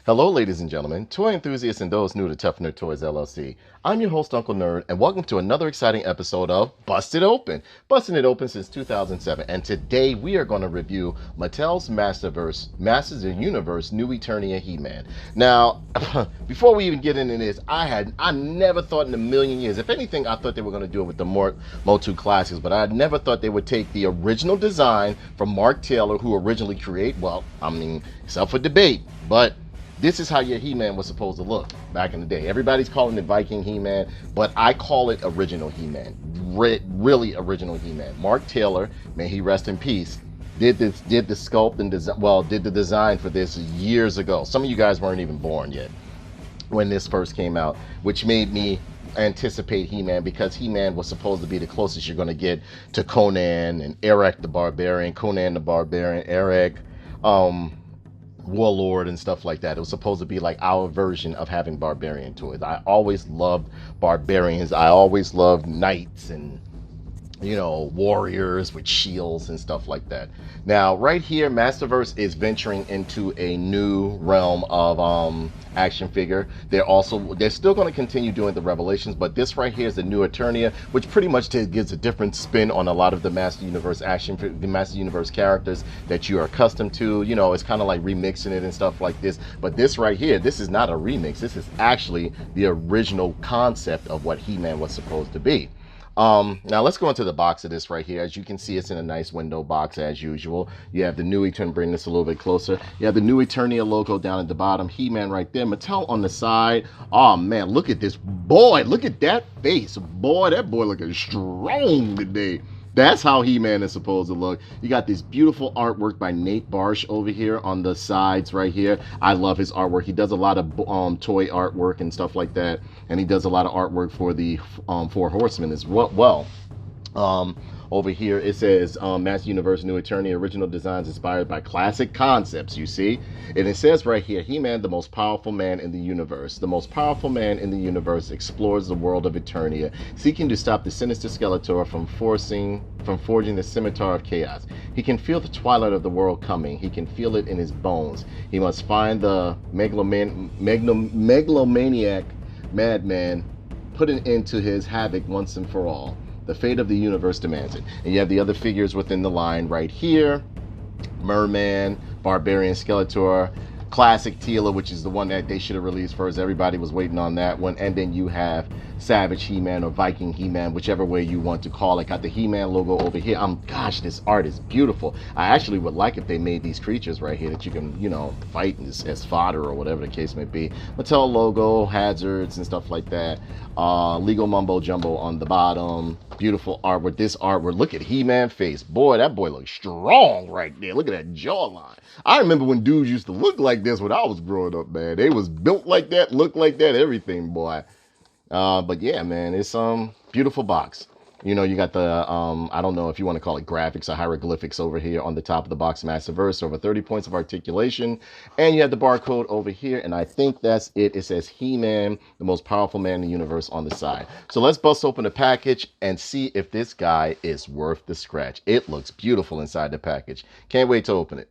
Hello, ladies and gentlemen, toy enthusiasts and those new to Tough Nerd Toys LLC. I'm your host, Uncle Nerd, and welcome to another exciting episode of Busted Open. Busting it open since 2007, and today we are going to review Mattel's Masterverse, Masters of the Universe, New Eternia He-Man. Now, before we even get into this, I never thought in a million years, if anything, I thought they were going to do it with the MOTU classics, but I never thought they would take the original design from Mark Taylor, who originally created, it's up for debate, but this is how your He-Man was supposed to look back in the day. Everybody's calling it Viking He-Man, but I call it original He-Man. Really original He-Man. Mark Taylor, may he rest in peace, did the sculpt and did the design for this years ago. Some of you guys weren't even born yet when this first came out, which made me anticipate He-Man, because He-Man was supposed to be the closest you're going to get to Conan and Eric the Barbarian, Eric, Warlord and stuff like that. It was supposed to be like our version of having barbarian toys. I always loved barbarians. I always loved knights and warriors with shields and stuff like that. Now, right here, Masterverse is venturing into a new realm of action figure. They're still going to continue doing the Revelations, but this right here is the new Eternia, which pretty much gives a different spin on a lot of the Master Universe the Master Universe characters that you are accustomed to. It's kind of like remixing it and stuff like this. But this right here, this is not a remix. This is actually the original concept of what He-Man was supposed to be. Now let's go into the box of this right here. As you can see, it's in a nice window box as usual. You have the new Eternia, bring this a little bit closer. You have the new Eternia logo down at the bottom, He-Man right there, Mattel on the side. Oh man, look at this boy, look at that face. Boy, that boy looking strong today. That's how He-Man is supposed to look. You got this beautiful artwork by Nate Barsh over here on the sides right here. I love his artwork. He does a lot of toy artwork and stuff like that. And he does a lot of artwork for the Four Horsemen as well. Over here it says Master Universe New Eternia original designs inspired by classic concepts, you see. And it says right here, He-Man, the most powerful man in the universe. The most powerful man in the universe explores the world of Eternia, seeking to stop the sinister Skeletor from forging the scimitar of chaos. He can feel the twilight of the world coming. He can feel it in his bones. He must find the megalomaniac madman, put an end to his havoc once and for all. The fate of the universe demands it. And you have the other figures within the line right here. Merman, Barbarian Skeletor, Classic Teela, which is the one that they should have released first. Everybody was waiting on that one. And then you have Savage He-Man or Viking He-Man, whichever way you want to call it. Got the He-Man logo over here. Gosh, this art is beautiful. I actually would like if they made these creatures right here that you can, fight as fodder or whatever the case may be. Mattel logo, hazards and stuff like that. Legal mumbo jumbo on the bottom. Beautiful artwork. This artwork, look at He-Man face. Boy, that boy looks strong right there. Look at that jawline. I remember when dudes used to look like this when I was growing up, man. They was built like that, looked like that, everything, boy. But yeah, man, it's beautiful box. You got the I don't know if you want to call it graphics or hieroglyphics over here on the top of the box, Masterverse, over 30 points of articulation, and you have the barcode over here, and I think that's it. It says He-Man, the most powerful man in the universe on the side. So let's bust open the package and see if this guy is worth the scratch. It looks beautiful inside the package. Can't wait to open it.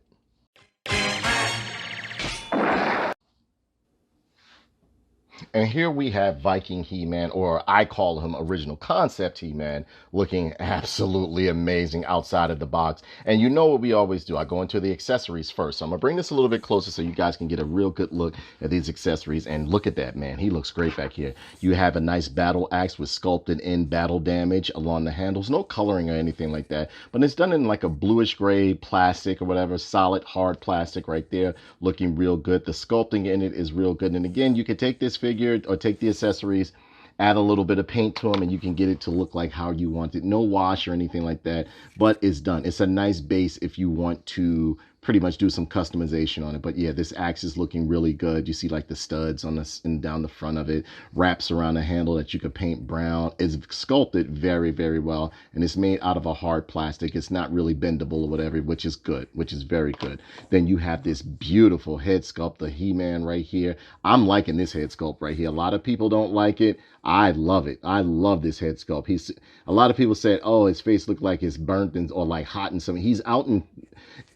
And here we have Viking He-Man, or I call him original concept He-Man, looking absolutely amazing outside of the box. And you know what we always do. I go into the accessories first. So I'm going to bring this a little bit closer so you guys can get a real good look at these accessories. And look at that, man. He looks great back here. You have a nice battle axe with sculpted in battle damage along the handles. No coloring or anything like that. But it's done in like a bluish gray plastic or whatever. Solid, hard plastic right there. Looking real good. The sculpting in it is real good. And again, you can take this figure or take the accessories, add a little bit of paint to them, and you can get it to look like how you want it. No wash or anything like that, but it's done. It's a nice base if you want to pretty much do some customization on it. But yeah, this axe is looking really good. You see like the studs on the and down the front of it, wraps around the handle that you could paint brown. It's sculpted very, very well, and it's made out of a hard plastic. It's not really bendable or whatever, which is good, which is very good. Then you have this beautiful head sculpt, the He-Man right here. I'm liking this head sculpt right here. A lot of people don't like it. I love it. I love this head sculpt. A lot of people said, oh, his face looked like it's burnt or like hot and something. He's out in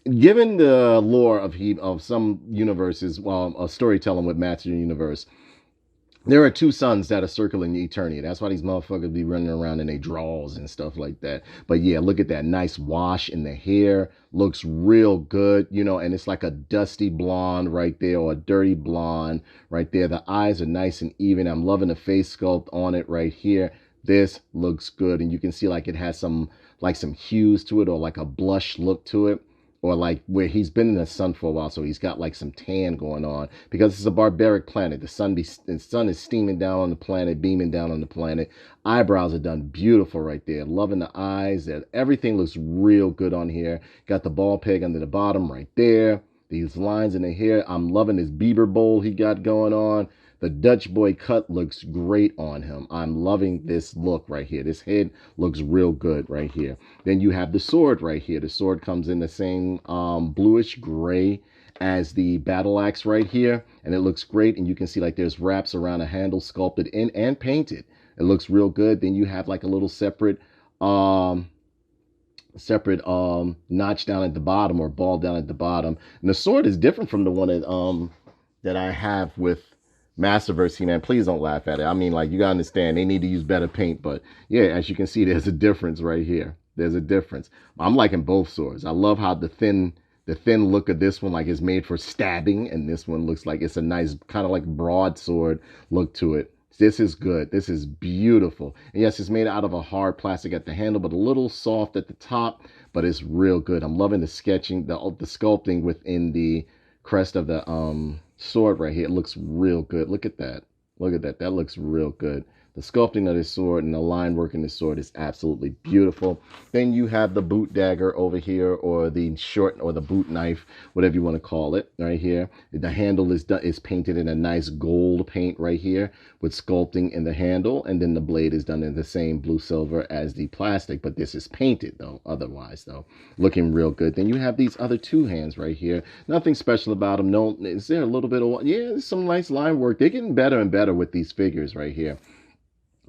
given the lore of some universes, well, a storytelling with Master Universe, there are two suns that are circling Eternia. That's why these motherfuckers be running around in their drawers and stuff like that. But yeah, look at that nice wash in the hair. Looks real good, you know, and it's like a dusty blonde right there, or a dirty blonde right there. The eyes are nice and even. I'm loving the face sculpt on it right here. This looks good, and you can see like it has some hues to it, or like a blush look to it, or like where he's been in the sun for a while, so he's got like some tan going on, because it's a barbaric planet. The sun is steaming down on the planet, beaming down on the planet. Eyebrows are done beautiful right there. Loving the eyes. Everything looks real good on here. Got the ball peg under the bottom right there. These lines in the hair. I'm loving this Bieber bowl he got going on. The Dutch boy cut looks great on him. I'm loving this look right here. This head looks real good right here. Then you have the sword right here. The sword comes in the same bluish gray as the battle axe right here, and it looks great. And you can see like there's wraps around a handle sculpted in and painted. It looks real good. Then you have like a little separate notch down at the bottom, or ball down at the bottom. And the sword is different from the one that I have with Masterverse He-Man. Please don't laugh at it. I mean, like, you gotta understand, they need to use better paint. But yeah, as you can see, there's a difference right here. There's a difference. I'm liking both swords. I love how the thin look of this one, like, is made for stabbing, and this one looks like it's a nice kind of like broadsword look to it. This is good. This is beautiful. And yes, it's made out of a hard plastic at the handle, but a little soft at the top, but it's real good. I'm loving the sketching, the sculpting within the crest of the sword right here. It looks real good. Look at that. Look at that. That looks real good. The sculpting of this sword and the line work in this sword is absolutely beautiful. Then you have the boot dagger over here, or the short, or the boot knife, whatever you want to call it, right here. The handle is painted in a nice gold paint right here, with sculpting in the handle, and then the blade is done in the same blue silver as the plastic, but this is painted though, otherwise though. Looking real good. Then you have these other two hands right here. Nothing special about them. No, is there a little bit of, yeah, there's some nice line work. They're getting better and better with these figures right here.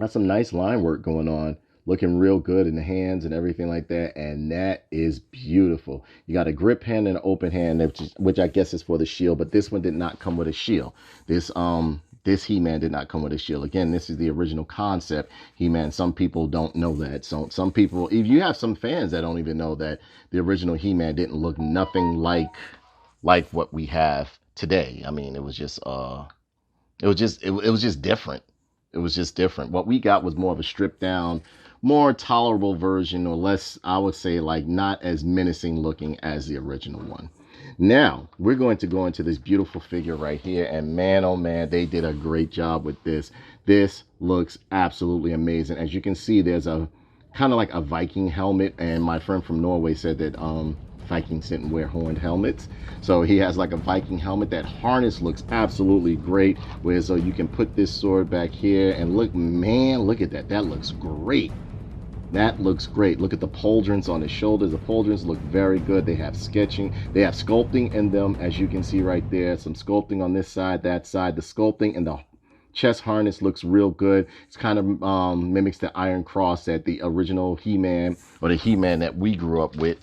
That's some nice line work going on. Looking real good in the hands and everything like that. And that is beautiful. You got a grip hand and an open hand, which I guess is for the shield. But this one did not come with a shield. This He-Man did not come with a shield. Again, this is the original concept He-Man. Some people don't know that. So some people, if you have some fans that don't even know that the original He-Man didn't look nothing like what we have today. I mean, it was just different. It was just different. What we got was more of a stripped down, more tolerable version, or less, I would say, like, not as menacing looking as the original one. Now, we're going to go into this beautiful figure right here, and man, oh man, they did a great job with this. This looks absolutely amazing. As you can see, there's a kind of like a Viking helmet, and my friend from Norway said that Vikings didn't wear horned helmets, so he has like a Viking helmet. That harness looks absolutely great, where so you can put this sword back here, and look, man, look at that. That looks great. That looks great. Look at the pauldrons on his shoulders. The pauldrons look very good. They have sketching, they have sculpting in them, as you can see right there. Some sculpting on this side, that side. The sculpting and the chest harness looks real good. It's kind of mimics the Iron Cross that the original He-Man, or the He-Man that we grew up with,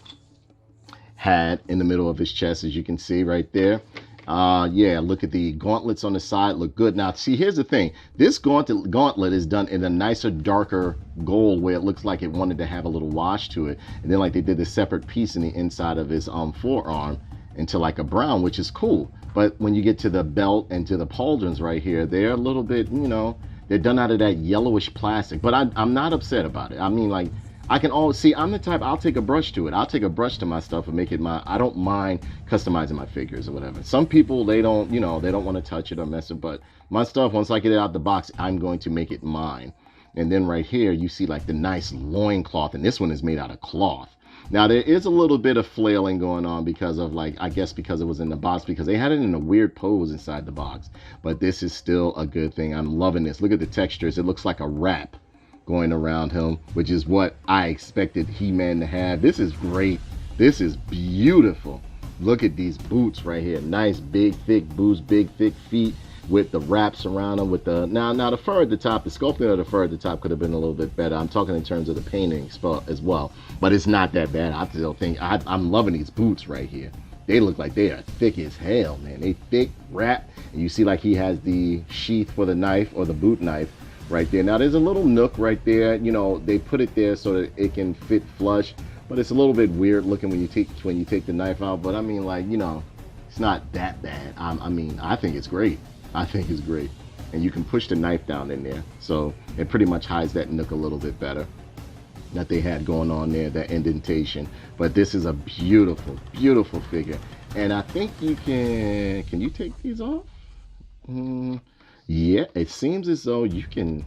had in the middle of his chest, as you can see right there. Yeah, look at the gauntlets on the side, look good. Now, see, here's the thing. This gauntlet is done in a nicer, darker gold, where it looks like it wanted to have a little wash to it. And then, like, they did a separate piece in the inside of his forearm into like a brown, which is cool. But when you get to the belt and to the pauldrons right here, they're a little bit, you know, they're done out of that yellowish plastic. But I'm not upset about it. I mean, like, I can always see, I'm the type, I'll take a brush to it. I'll take a brush to my stuff and make it my, I don't mind customizing my figures or whatever. Some people, they don't, you know, they don't want to touch it or mess it, but my stuff, once I get it out the box, I'm going to make it mine. And then right here, you see like the nice loincloth, and this one is made out of cloth. Now, there is a little bit of flailing going on because of, like, I guess because it was in the box, because they had it in a weird pose inside the box. But this is still a good thing. I'm loving this. Look at the textures. It looks like a wrap going around him, which is what I expected He-Man to have. This is great. This is beautiful. Look at these boots right here. Nice, big, thick boots, big, thick feet. with the wraps around him, with the now the fur at the top, the sculpting of the fur at the top could have been a little bit better. I'm talking in terms of the painting as well, but it's not that bad. I still think I'm loving these boots right here. They look like they are thick as hell, man. They thick, wrap, and you see like he has the sheath for the knife or the boot knife right there. Now there's a little nook right there. You know, they put it there so that it can fit flush, but it's a little bit weird looking when you take the knife out. But I mean, like, you know, it's not that bad. I mean, I think it's great. I think it's great. And you can push the knife down in there, so it pretty much hides that nook a little bit better that they had going on there, that indentation. But this is a beautiful, beautiful figure. And I think you can you take these off? Yeah, it seems as though you can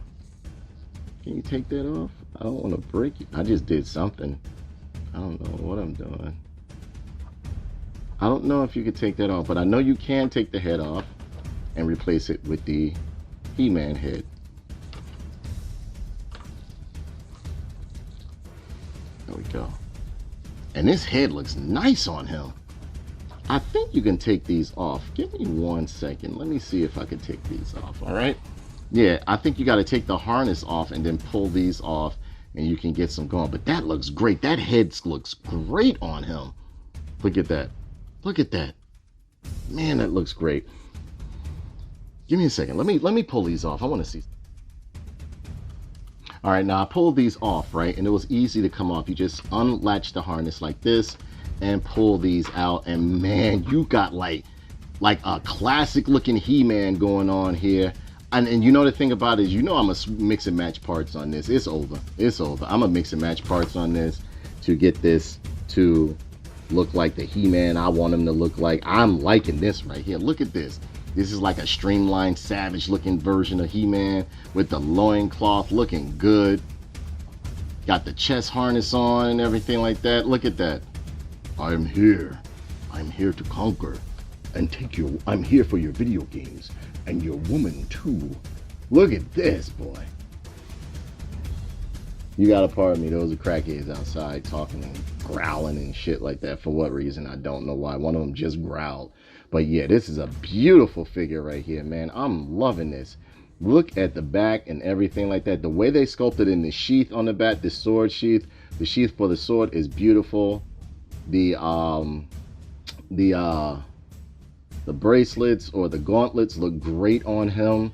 you take that off? I don't want to break it. I just did something. I don't know what I'm doing. I don't know if you could take that off, but I know you can take the head off and replace it with the He-Man head. There we go. And this head looks nice on him. I think you can take these off. Give me 1 second. Let me see if I can take these off, all right? Yeah, I think you got to take the harness off and then pull these off, and you can get some going. But that looks great. That head looks great on him. Look at that. Look at that. Man, that looks great. Give me a second. Let me pull these off. I want to see. All right, now I pulled these off, right? And it was easy to come off. You just unlatch the harness like this and pull these out. And man, you got like a classic looking He-Man going on here. And you know the thing about it is, you know, I'm going to mix and match parts on this. It's over. It's over. I'm going to mix and match parts on this to get this to look like the He-Man I want him to look like. I'm liking this right here. Look at this. This is like a streamlined, savage looking version of He-Man with the loincloth, looking good. Got the chest harness on and everything like that. Look at that. I'm here. I'm here to conquer and I'm here for your video games and your woman too. Look at this, boy. You gotta pardon me, those are crackheads outside talking and growling and shit like that. For what reason, I don't know why. One of them just growled. But yeah, this is a beautiful figure right here, man. I'm loving this. Look at the back and everything like that. The way they sculpted in the sheath on the back, the sword sheath, the sheath for the sword is beautiful. The bracelets or the gauntlets look great on him.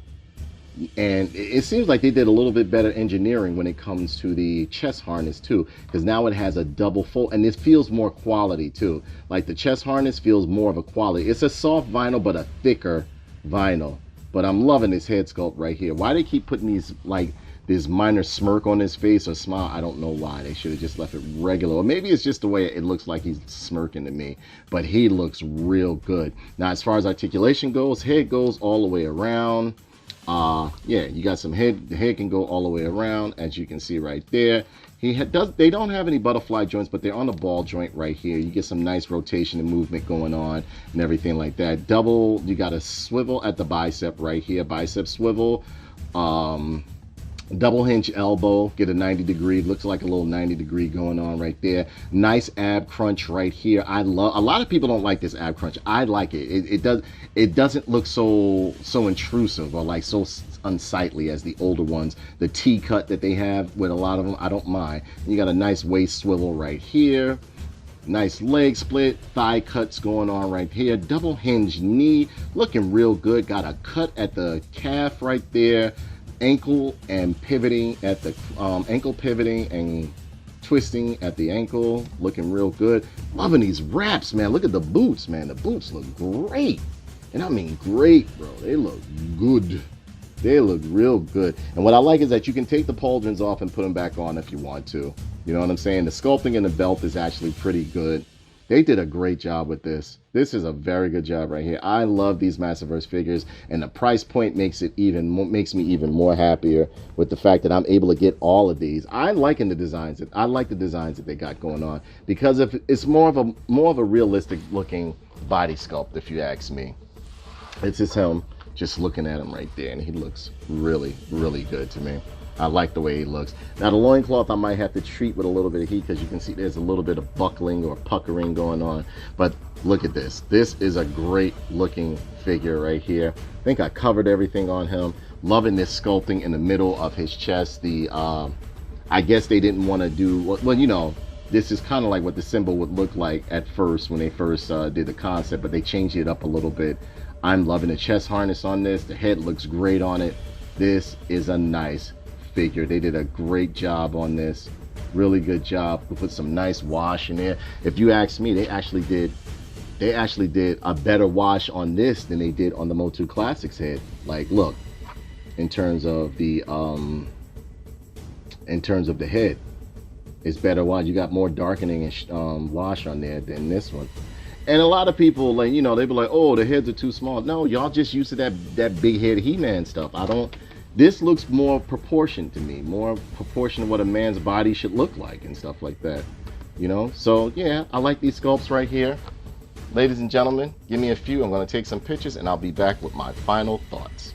And it seems like they did a little bit better engineering when it comes to the chest harness too, because now it has a double fold and it feels more quality too. Like the chest harness feels more of a quality. It's a soft vinyl but a thicker vinyl. But I'm loving this head sculpt right here. Why they keep putting these, like this minor smirk on his face or smile, I don't know why. They should have just left it regular. Or maybe it's just the way it looks like he's smirking to me. But he looks real good. Now as far as articulation goes, head goes all the way around. Yeah, you got some head. The head can go all the way around, as you can see right there. They don't have any butterfly joints, but they're on the ball joint right here. You get some nice rotation and movement going on and everything like that. You got a swivel at the bicep right here, bicep swivel. Double hinge elbow, get a 90 degree, looks like a little 90 degree going on right there. Nice ab crunch right here. A lot of people don't like this ab crunch. I like it. It doesn't look so intrusive or like so unsightly as the older ones. The T cut that they have with a lot of them, I don't mind. You got a nice waist swivel right here. Nice leg split, thigh cuts going on right here. Double hinge knee, looking real good. Got a cut at the calf right there. Ankle and pivoting at the ankle pivoting and twisting at the ankle, looking real good. Loving these wraps, man. Look at the boots, man. The boots look great, and I mean great, bro. They look good. They look real good. And what I like is that you can take the pauldrons off and put them back on if you want to. You know what I'm saying? The sculpting in the belt is actually pretty good. They did a great job with this. This is a very good job right here. I love these Masterverse figures, and the price point makes me even more happier with the fact that I'm able to get all of these. I like the designs that they got going on, because it's more of a realistic looking body sculpt, if you ask me. It's just him, just looking at him right there, and he looks really, really good to me. I like the way he looks. Now the loincloth I might have to treat with a little bit of heat because you can see there's a little bit of buckling or puckering going on. But look at this. This is a great looking figure right here. I think I covered everything on him. Loving this sculpting in the middle of his chest. The I guess they didn't want to do, well, you know, this is kind of like what the symbol would look like at first when they first did the concept, but they changed it up a little bit. I'm loving the chest harness on this. The head looks great on it. This is a nice figure. They did a great job on this. Really good job. We put some nice wash in there. If you ask me, they actually did a better wash on this than they did on the MOTU Classics head. Like, look, in terms of the head, it's better wash. You got more darkening and wash on there than this one. And a lot of people, like, you know, they be like, oh, the heads are too small. No, y'all just used to that big head He-Man stuff. This looks more proportioned to me, more proportioned to what a man's body should look like and stuff like that, you know? So yeah, I like these sculpts right here. Ladies and gentlemen, give me a few. I'm gonna take some pictures and I'll be back with my final thoughts.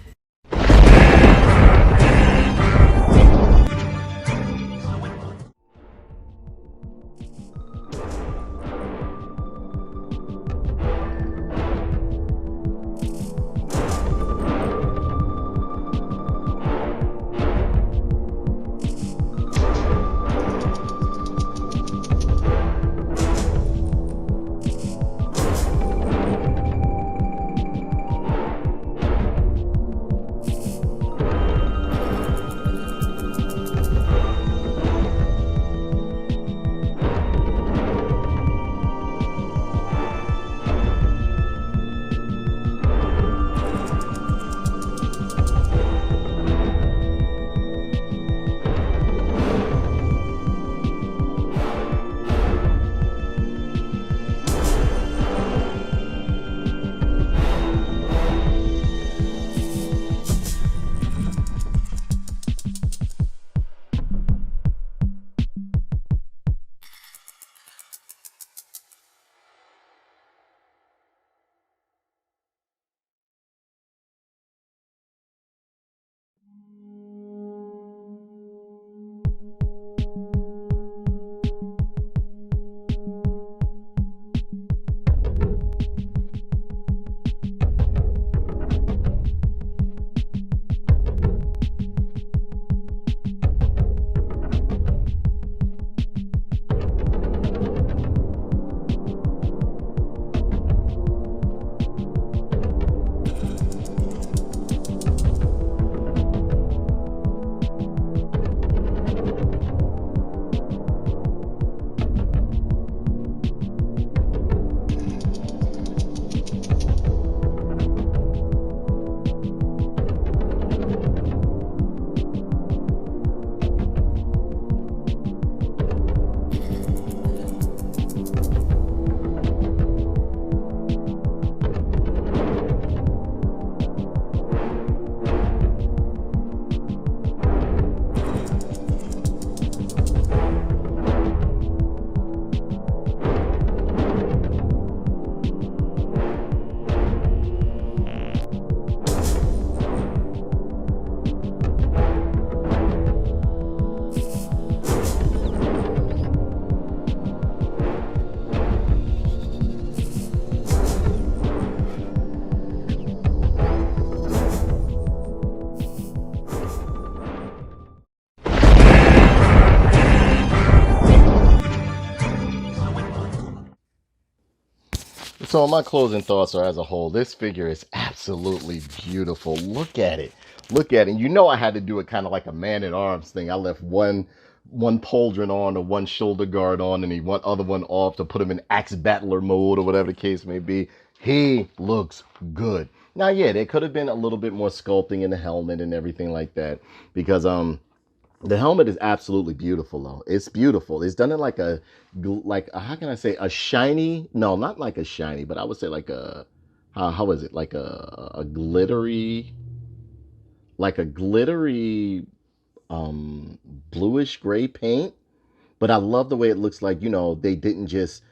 So my closing thoughts are, as a whole, this figure is absolutely beautiful. Look at it. Look at it. You know, I had to do it kind of like a man-at-arms thing. I left one pauldron on or one shoulder guard on and the one other one off to put him in axe battler mode or whatever the case may be. He looks good. Now, yeah, there could have been a little bit more sculpting in the helmet and everything like that, because the helmet is absolutely beautiful, though. It's beautiful. It's done in like how can I say, a shiny? No, not like a shiny, but I would say like a, how is it? Like a glittery, bluish gray paint. But I love the way it looks like, you know, they didn't just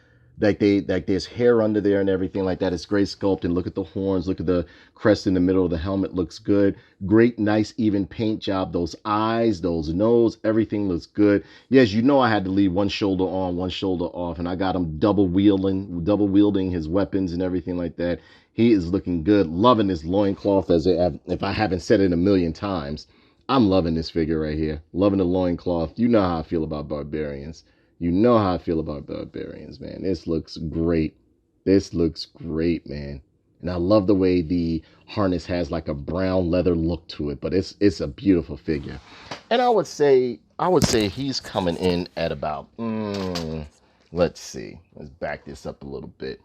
like there's hair under there and everything like that. It's great sculpt, and look at the horns, look at the crest in the middle of the helmet, looks good. Great, nice, even paint job. Those eyes, those nose, everything looks good. Yes, you know I had to leave one shoulder on, one shoulder off, and I got him double wielding his weapons and everything like that. He is looking good. Loving this loincloth, if I haven't said it a million times. I'm loving this figure right here. Loving the loincloth. You know how I feel about barbarians. You know how I feel about barbarians, man. This looks great. This looks great, man. And I love the way the harness has like a brown leather look to it, but it's a beautiful figure. And I would say he's coming in at about, let's see. Let's back this up a little bit.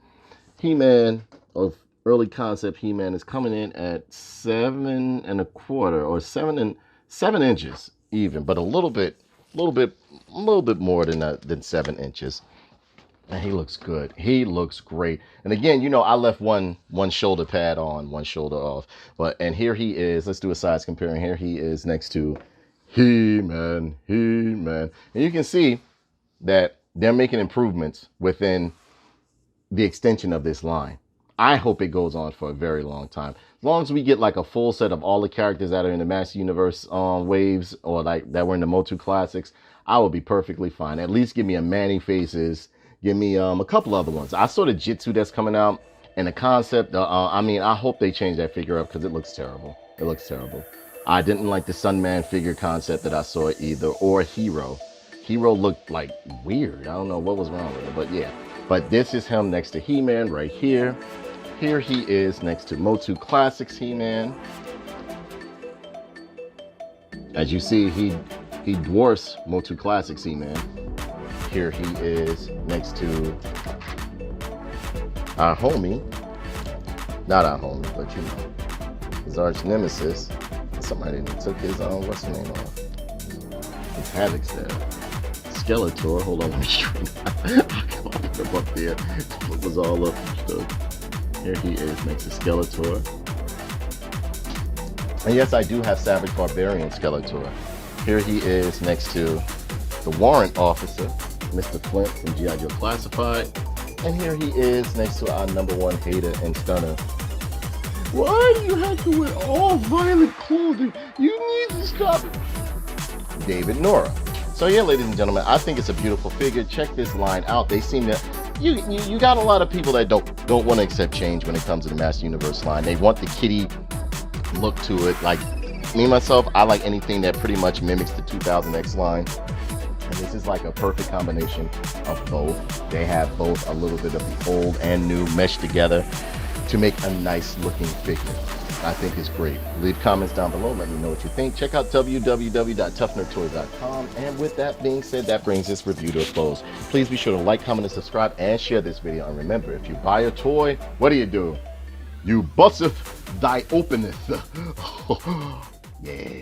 He-Man, of early concept He-Man, is coming in at 7¼ or 7 inches even, but a little bit more than 7 inches. And he looks good. He looks great. And again, you know, I left one shoulder pad on, one shoulder off. And here he is. Let's do a size comparing. Here he is next to He-Man. And you can see that they're making improvements within the extension of this line. I hope it goes on for a very long time. As long as we get like a full set of all the characters that are in the Master Universe waves, or like that were in the MOTU Classics, I will be perfectly fine. At least give me a Manny Faces. Give me a couple other ones. I saw the Jitsu that's coming out, and the concept. I mean, I hope they change that figure up because it looks terrible. It looks terrible. I didn't like the Sunman figure concept that I saw either, or Hero. Hero looked like weird. I don't know what was wrong with it, but yeah. But this is him next to He-Man right here. Here he is next to MOTU Classics He-Man. As you see, he dwarfs MOTU Classics He-Man. Here he is next to our homie. Not our homie, but you know, his arch nemesis. Somebody took his what's the name off? His Havoc's there. Skeletor. Hold on, let me I'll put him up there. It was all up. So here he is next to Skeletor. And yes, I do have Savage Barbarian Skeletor. Here he is next to the Warrant Officer, Mr. Flint from G.I. Joe Classified. And here he is next to our #1 hater and stunner. Why do you have to wear all violet clothing? You need to stop it. David Nora. So yeah, ladies and gentlemen, I think it's a beautiful figure. Check this line out. They seem to, you got a lot of people that don't want to accept change when it comes to the Master Universe line. They want the kitty look to it. Like me myself, I like anything that pretty much mimics the 2000X line. And this is like a perfect combination of both. They have both a little bit of the old and new meshed together to make a nice looking figure. I think it's great. Leave comments down below. Let me know what you think. Check out www.toughnerdtoys.com. And with that being said, that brings this review to a close. Please be sure to like, comment, and subscribe, and share this video. And remember, if you buy a toy, what do? You busteth thy openeth. Yeah.